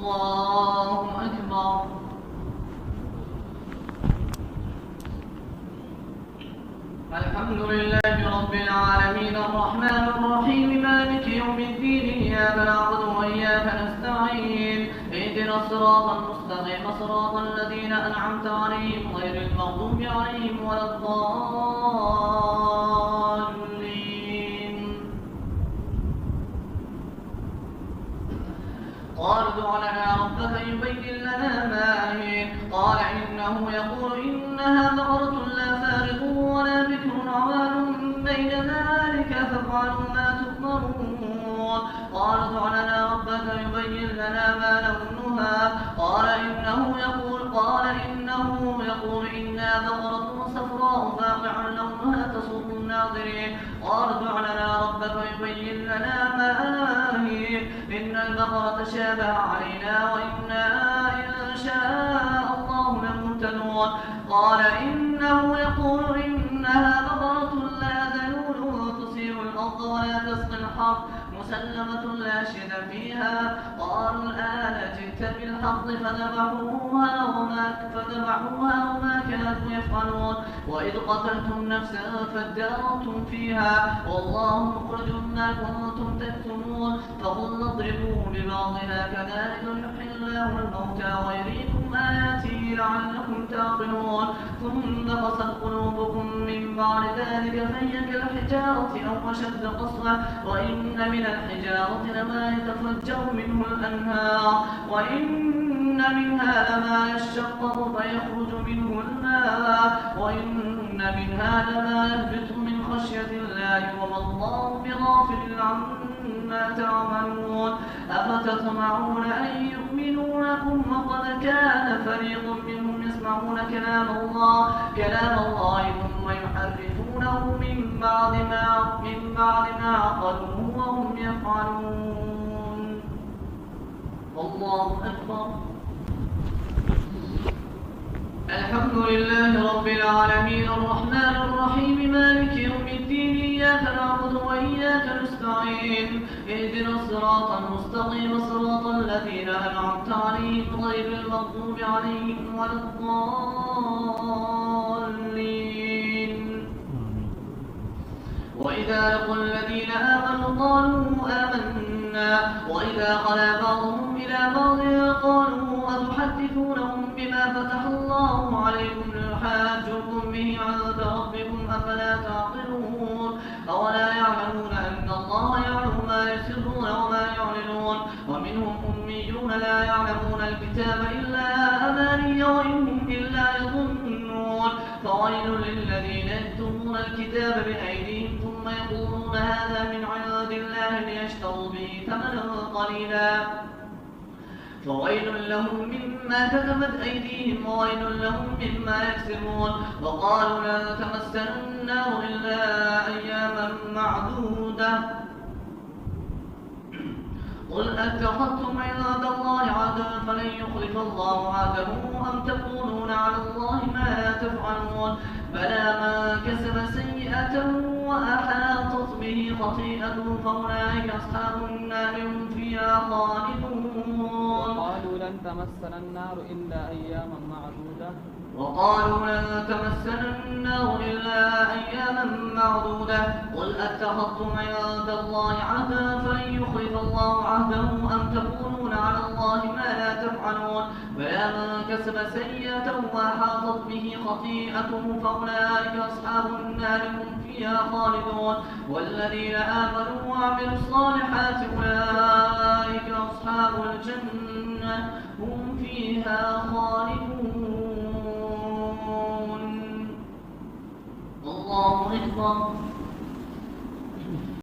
الله أكبر. الحمد لله رب العالمين الرحمن الرحيم مالك يوم الدين إياك نعبد وإياك نستعين اهدنا الصراط المستقيم صراط الذين أنعمت عليهم غير المغضوب عليهم ولا الضالين. قالوا ادع لنا ربك يبين لنا ما هي قال إنه يقول إنها بقرة لا فارغ ولا بكر عوان بين ذلك فافعلوا ما تؤمرون. قالوا ادع لنا ربك يبين لنا ما لونها قال إنه يقول إنها بقرة صفراء فاقع لونها تسر الناظرين. قالوا ادع لنا ربك يبين لنا ما هي إن البقرة تشابه علينا وإنا إن شاء الله لمهتدون. قال إنه يقول إنها بقرة لا ذلول تثير الأرض ولا تسقي الحرث مسلمة لا شد فيها. قالوا الآن جئت بالحق فذبحوها وما كانوا يفعلون. وإذ قتلتم نفسا فادارأتم فيها والله مخرج ما كنتم تكتمون. فقلنا اضربوه ببعضها كذلك يحيي الله الموتى ويريكم آياته لعلكم تعقلون. ثم قست قلوبكم من بعد ذلك فهي كالحجارة أو أشد قسوة وإن من الحجارة لما يتفجر منه الأنهار وإن منها لما يشقق فيخرج منه الماء وإن منها لما يهبط من خشية الله وما الله بغافل عما تعملون. أفتطمعون أن يؤمنوا لكم وقد كان فريق منهم يسمعون كلام الله ثم يحرفونه من بعد ما عقلوه وهم يفعلون. الله أكبر. الحمد لله رب العالمين الرحمن الرحيم مالك يوم الدين إياك نعبد وإياك نستعين اهدنا الصراط المستقيم صراط الذين أنعمت عليهم غير المغضوب عليهم ولا الضالين. وإذا لقوا الذين آمنوا قالوا آمنا وإذا خلا بعضهم إلى بعض قالوا أتحدثونهم بما فتح الله عليكم ليحاجوكم به عند ربكم أفلا تعقلون. أولا يعلمون أن الله يعلم ما يسرون وما يعلنون. ومنهم أميون لا يعلمون الكتاب إلا أماني وإنهم إلا يظنون. فويل للذين يكتبون الكتاب بأيديهم ثم يقولون هذا من عند الله ليشتروا به ثمنا قليلا فويل لهم مما كتبت أيديهم وويل لهم مما يكسبون. وقالوا لن تمسنا النار إلا أياما معدودة قل أتخذتم عند الله عهدا فلن يخلف الله عهده أم تقولون على الله ما لا تفعلون. بلى من كسب سيئة وأحاطت به خطيئته فأولئك أصحاب النار هم فيها خالدون. وقالوا لن تمسنا النار إلا أياما معدودة قل أتخذتم عند الله عهدا فلن يخلف الله عهده أم تقولون على الله ما لا تفعلون. بلى من كسب سيئة وأحاطت به خطيئته فأولئك أصحاب النار هم فيها خالدون. والذين آمنوا وعملوا الصالحات أولئك أصحاب الجنة هم فيها خالدون. الله أكبر.